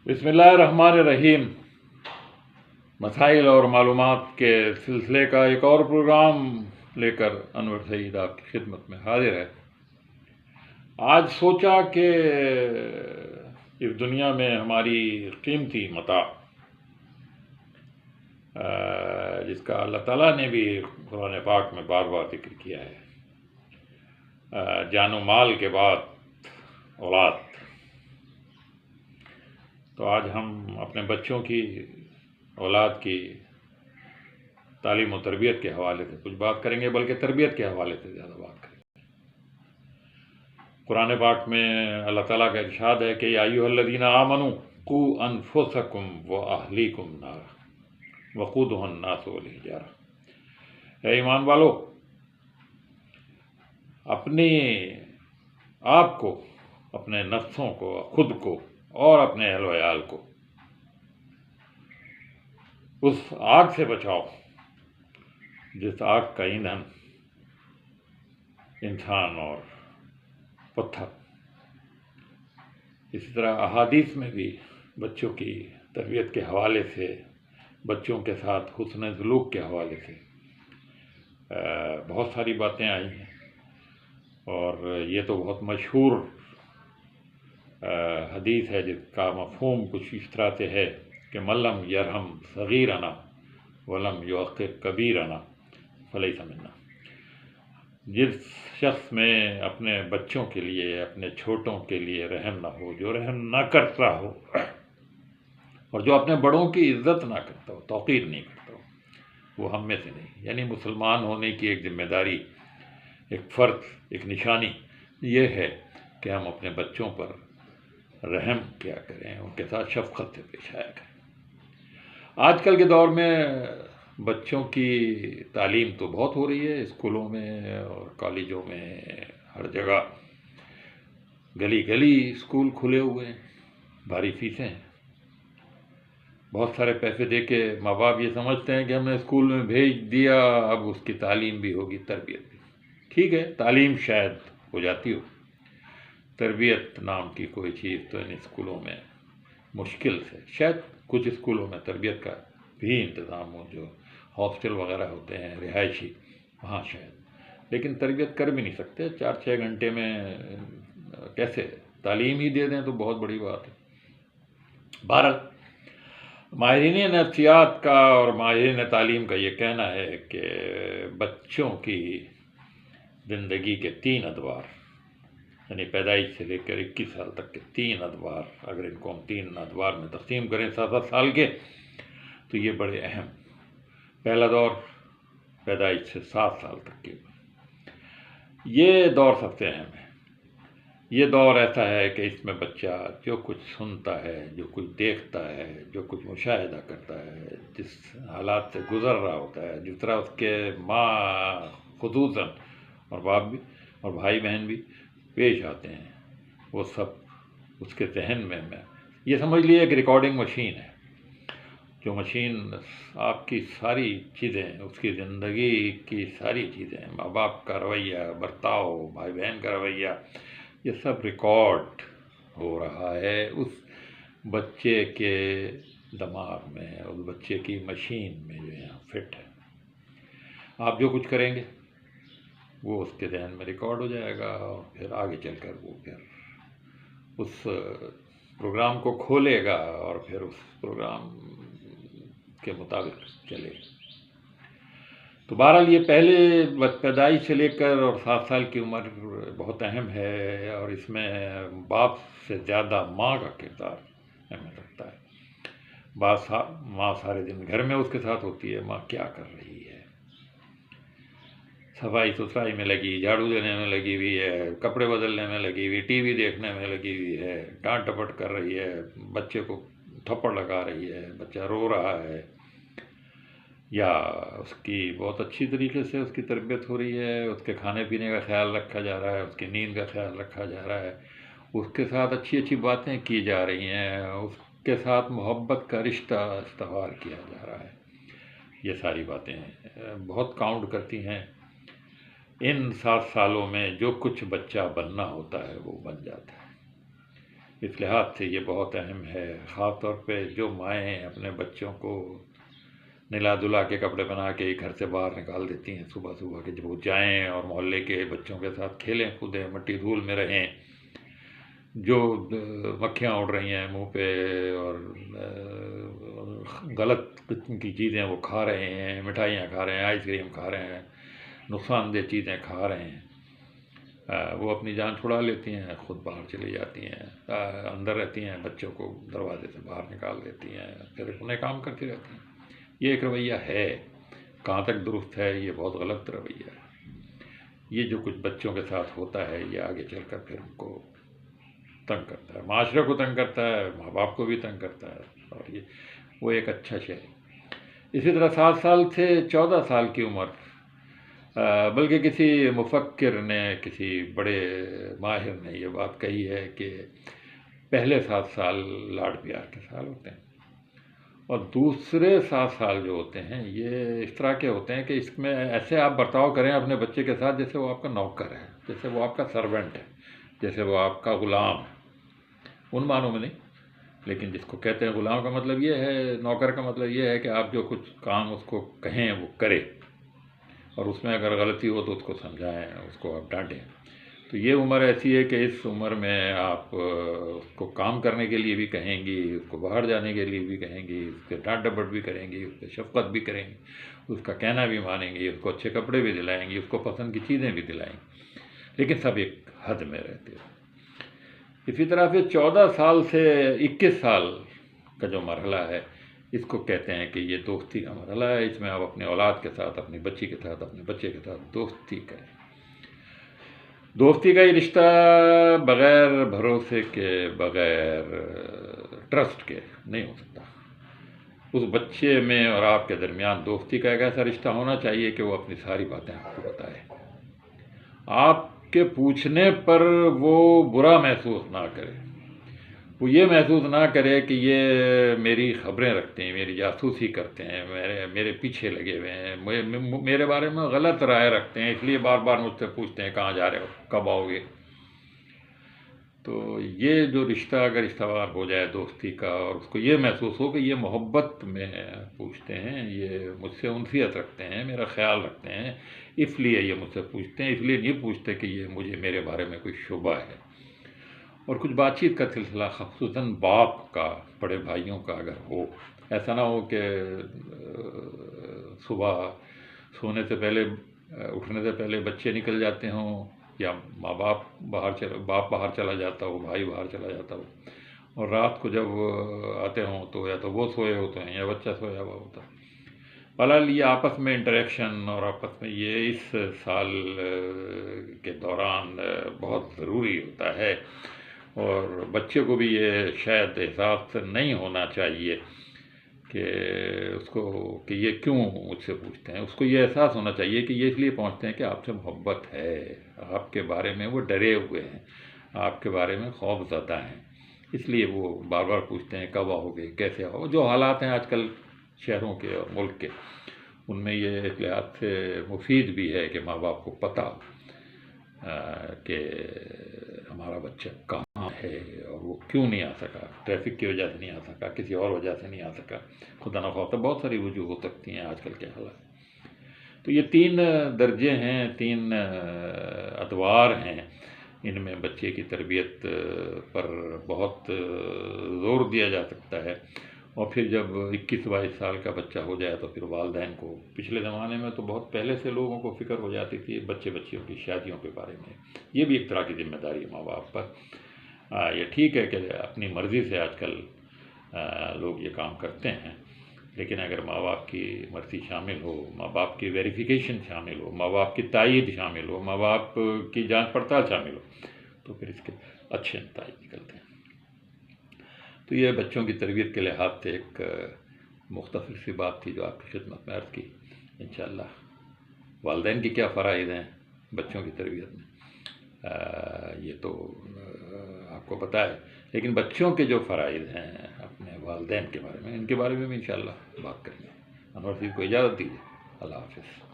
بسم اللہ الرحمن الرحیم۔ مسائل اور معلومات کے سلسلے کا ایک اور پروگرام لے کر انور سعید آپ کی خدمت میں حاضر ہے۔ آج سوچا کہ اس دنیا میں ہماری قیمتی متاع جس کا اللہ تعالیٰ نے بھی قرآن پاک میں بار بار ذکر کیا ہے، جان و مال کے بعد اولاد، تو آج ہم اپنے بچوں کی، اولاد کی تعلیم و تربیت کے حوالے سے کچھ بات کریں گے، بلکہ تربیت کے حوالے سے زیادہ بات کریں گے۔ قرآن پاک میں اللہ تعالیٰ کا ارشاد ہے کہ یا ایھا الذین آمنوا قوا انفسکم واہلیکم نارا وقودھا الناس والحجارہ، اے ایمان والو، اپنے آپ کو، اپنے نفسوں کو، خود کو اور اپنے اہل و عیال کو اس آگ سے بچاؤ جس آگ کا ایندھن انسان اور پتھر۔ اسی طرح احادیث میں بھی بچوں کی تربیت کے حوالے سے، بچوں کے ساتھ حسن سلوک کے حوالے سے بہت ساری باتیں آئی ہیں، اور یہ تو بہت مشہور حدیث ہے جس کا مفہوم کچھ اس طرح سے ہے کہ من لم یرحم صغیرنا ولم یوقر کبیرنا فلیس منا۔ جس شخص میں اپنے بچوں کے لیے، اپنے چھوٹوں کے لیے رحم نہ ہو، جو رحم نہ کرتا ہو، اور جو اپنے بڑوں کی عزت نہ کرتا ہو، توقیر نہیں کرتا ہو، وہ ہم میں سے نہیں۔ یعنی مسلمان ہونے کی ایک ذمہ داری، ایک فرض، ایک نشانی یہ ہے کہ ہم اپنے بچوں پر رحم کیا کریں، ان کے ساتھ شفقت سے پیش آیا کریں۔ آج کل کے دور میں بچوں کی تعلیم تو بہت ہو رہی ہے، اسکولوں میں اور کالجوں میں، ہر جگہ گلی گلی اسکول کھلے ہوئے ہیں، بھاری فیسیں ہیں، بہت سارے پیسے دے کے ماں باپ یہ سمجھتے ہیں کہ ہم نے اسکول میں بھیج دیا، اب اس کی تعلیم بھی ہوگی، تربیت بھی۔ ٹھیک ہے، تعلیم شاید ہو جاتی ہو، تربیت نام کی کوئی چیز تو ان اسکولوں میں مشکل سے، شاید کچھ اسکولوں میں تربیت کا بھی انتظام ہو، جو ہاسٹل وغیرہ ہوتے ہیں رہائشی، وہاں شاید، لیکن تربیت کر بھی نہیں سکتے 4-6 گھنٹے میں، کیسے تعلیم ہی دے دیں تو بہت بڑی بات ہے۔ بہرحال ماہرین نفسیات کا اور ماہرین تعلیم کا یہ کہنا ہے کہ بچوں کی زندگی کے 3 ادوار، یعنی پیدائش سے لے کر 21 سال تک کے 3 ادوار، اگر ان کو ہم 3 ادوار میں تقسیم کریں 7 سال کے، تو یہ بڑے اہم۔ پہلا دور پیدائش سے 7 سال تک کے، یہ دور سب سے اہم ہے۔ یہ دور ایسا ہے کہ اس میں بچہ جو کچھ سنتا ہے، جو کچھ دیکھتا ہے، جو کچھ مشاہدہ کرتا ہے، جس حالات سے گزر رہا ہوتا ہے، جس طرح اس کے ماں خصوصاً اور باپ بھی اور بھائی بہن بھی پیش آتے ہیں، وہ سب اس کے ذہن میں یہ سمجھ لیے ایک ریکارڈنگ مشین ہے، جو مشین آپ کی ساری چیزیں، اس کی زندگی کی ساری چیزیں، ماں باپ کا رویہ، برتاؤ، بھائی بہن کا رویہ، یہ سب ریکارڈ ہو رہا ہے اس بچے کے دماغ میں، اس بچے کی مشین میں جو یہاں فٹ ہے۔ آپ جو کچھ کریں گے وہ اس کے ذہن میں ریکارڈ ہو جائے گا، اور پھر آگے چل کر وہ پھر اس پروگرام کو کھولے گا اور پھر اس پروگرام کے مطابق چلے گا۔ تو بہرحال یہ پہلے پیدائش سے لے کر اور 7 سال کی عمر بہت اہم ہے، اور اس میں باپ سے زیادہ ماں کا کردار اہمیت رکھتا ہے۔ ماں سارے دن گھر میں اس کے ساتھ ہوتی ہے، ماں کیا کر رہی ہے، صفائی ستھرائی میں لگی، جھاڑو دینے میں لگی ہوئی ہے، کپڑے بدلنے میں لگی ہوئی، ٹی وی دیکھنے میں لگی ہوئی ہے، ڈانٹ ڈپٹ کر رہی ہے، بچے کو تھپڑ لگا رہی ہے، بچہ رو رہا ہے، یا اس کی بہت اچھی طریقے سے اس کی تربیت ہو رہی ہے، اس کے کھانے پینے کا خیال رکھا جا رہا ہے، اس کی نیند کا خیال رکھا جا رہا ہے، اس کے ساتھ اچھی اچھی باتیں کی جا رہی ہیں، اس کے ساتھ محبت کا رشتہ استوار کیا جا رہا ہے۔ یہ ساری باتیں بہت کاؤنٹ کرتی ہیں۔ ان 7 سالوں میں جو کچھ بچہ بننا ہوتا ہے وہ بن جاتا ہے۔ اس لحاظ سے یہ بہت اہم ہے، خاص طور پہ جو مائیں اپنے بچوں کو نلا دلا کے کپڑے بنا کے گھر سے باہر نکال دیتی ہیں صبح صبح کے، جب وہ جائیں اور محلے کے بچوں کے ساتھ کھیلیں کودیں، مٹی دھول میں رہیں، جو مکھیاں اڑ رہی ہیں منہ پہ اور غلط قسم کی چیزیں وہ کھا رہے ہیں، مٹھائیاں کھا رہے ہیں، آئس کریم کھا رہے ہیں، نقصان دہ چیزیں کھا رہے ہیں، وہ اپنی جان چھڑا لیتی ہیں، خود باہر چلی جاتی ہیں، اندر رہتی ہیں، بچوں کو دروازے سے باہر نکال دیتی ہیں، پھر اپنے کام کرتی رہتی ہیں۔ یہ ایک رویہ ہے، کہاں تک درست ہے؟ یہ بہت غلط رویہ ہے۔ یہ جو کچھ بچوں کے ساتھ ہوتا ہے یہ آگے چل کر پھر ان کو تنگ کرتا ہے، معاشرے کو تنگ کرتا ہے، ماں باپ کو بھی تنگ کرتا ہے، اور یہ وہ ایک اچھا شے ہے۔ اسی طرح 7 سال سے 14 سال کی عمر، بلکہ کسی مفکر نے، کسی بڑے ماہر نے یہ بات کہی ہے کہ پہلے 7 سال لاڈ پیار کے سال ہوتے ہیں، اور دوسرے 7 سال جو ہوتے ہیں یہ اس طرح کے ہوتے ہیں کہ اس میں ایسے آپ برتاؤ کریں اپنے بچے کے ساتھ جیسے وہ آپ کا نوکر ہے، جیسے وہ آپ کا سرونٹ ہے، جیسے وہ آپ کا غلام ہے، ان معنوں میں نہیں، لیکن جس کو کہتے ہیں غلام کا مطلب یہ ہے، نوکر کا مطلب یہ ہے کہ آپ جو کچھ کام اس کو کہیں وہ کرے، اور اس میں اگر غلطی ہو تو اس کو سمجھائیں، اس کو آپ ڈانٹیں۔ تو یہ عمر ایسی ہے کہ اس عمر میں آپ اس کو کام کرنے کے لیے بھی کہیں گی، اس کو باہر جانے کے لیے بھی کہیں گی، اس کے ڈانٹ ڈپٹ بھی کریں گی، اس پہ شفقت بھی کریں گی، اس کا کہنا بھی مانیں گی، اس کو اچھے کپڑے بھی دلائیں گی، اس کو پسند کی چیزیں بھی دلائیں گی، لیکن سب ایک حد میں رہتے ہیں۔ اسی طرح سے 14 سال سے 21 سال کا جو مرحلہ ہے اس کو کہتے ہیں کہ یہ دوستی کا مرحلہ ہے، اس میں آپ اپنے اولاد کے ساتھ، اپنی بچی کے ساتھ، اپنے بچے کے ساتھ دوستی کریں۔ دوستی کا یہ رشتہ بغیر بھروسے کے، بغیر ٹرسٹ کے نہیں ہو سکتا۔ اس بچے میں اور آپ کے درمیان دوستی کا ایک ایسا رشتہ ہونا چاہیے کہ وہ اپنی ساری باتیں آپ کو بتائے، آپ کے پوچھنے پر وہ برا محسوس نہ کرے، وہ یہ محسوس نہ کرے کہ یہ میری خبریں رکھتے ہیں، میری جاسوسی کرتے ہیں، میرے پیچھے لگے ہوئے ہیں، میرے بارے میں غلط رائے رکھتے ہیں، اس لیے بار بار مجھ سے پوچھتے ہیں کہاں جا رہے ہو، کب آؤ گے۔ تو یہ جو رشتہ اگر استوار ہو جائے دوستی کا، اور اس کو یہ محسوس ہو کہ یہ محبت میں پوچھتے ہیں، یہ مجھ سے انسیت رکھتے ہیں، میرا خیال رکھتے ہیں، اس لیے یہ مجھ سے پوچھتے ہیں، اس لیے نہیں پوچھتے کہ یہ مجھے میرے بارے میں کوئی شبہ ہے۔ اور کچھ بات چیت کا سلسلہ خصوصاً باپ کا، بڑے بھائیوں کا اگر ہو، ایسا نہ ہو کہ صبح سونے سے پہلے، اٹھنے سے پہلے بچے نکل جاتے ہوں، یا باپ باہر چلا جاتا ہو، بھائی باہر چلا جاتا ہو، اور رات کو جب آتے ہوں تو یا تو وہ سوئے ہوتے ہیں یا بچہ سویا ہوا ہوتا ہے۔ بہرحال یہ آپس میں انٹریکشن اور آپس میں یہ اس سال کے دوران بہت ضروری ہوتا ہے، اور بچے کو بھی یہ شاید احساس نہیں ہونا چاہیے کہ اس کو کہ یہ کیوں مجھ سے پوچھتے ہیں، اس کو یہ احساس ہونا چاہیے کہ یہ اس لیے پوچھتے ہیں کہ آپ سے محبت ہے، آپ کے بارے میں وہ ڈرے ہوئے ہیں، آپ کے بارے میں خوف زدہ ہیں، اس لیے وہ بار بار پوچھتے ہیں کب آؤ گے، کیسے آؤ۔ جو حالات ہیں آج کل شہروں کے اور ملک کے، ان میں یہ ایک لحاظ سے مفید بھی ہے کہ ماں باپ کو پتہ کہ ہمارا بچہ کہاں ہے اور وہ کیوں نہیں آ سکا، ٹریفک کی وجہ سے نہیں آ سکا، کسی اور وجہ سے نہیں آ سکا، خدا نخواستہ بہت ساری وجوہ ہو سکتی ہیں آج کل کے حالات۔ تو یہ 3 درجے ہیں، 3 ادوار ہیں، ان میں بچے کی تربیت پر بہت زور دیا جا سکتا ہے۔ اور پھر جب 21-22 سال کا بچہ ہو جائے تو پھر والدین کو، پچھلے زمانے میں تو بہت پہلے سے لوگوں کو فکر ہو جاتی تھی بچیوں کی شادیوں کے بارے میں، یہ بھی ایک طرح کی ذمہ داری ہے ماں باپ پر۔ یہ ٹھیک ہے کہ اپنی مرضی سے آج کل لوگ یہ کام کرتے ہیں، لیکن اگر ماں باپ کی مرضی شامل ہو، ماں باپ کی ویریفیکیشن شامل ہو، ماں باپ کی تائید شامل ہو، ماں باپ کی جانچ پڑتال شامل ہو، تو پھر اس کے اچھے نتائج نکلتے ہیں۔ تو یہ بچوں کی تربیت کے لحاظ سے ایک مختصر سی بات تھی جو آپ کی خدمت میں عرض کی۔ انشاءاللہ والدین کی کیا فرائض ہیں بچوں کی تربیت میں، یہ تو آپ کو پتہ ہے، لیکن بچوں کے جو فرائض ہیں اپنے والدین کے بارے میں، ان کے بارے میں بھی انشاءاللہ بات کریں گے۔ انور صاحب کو اجازت دیجیے، اللہ حافظ۔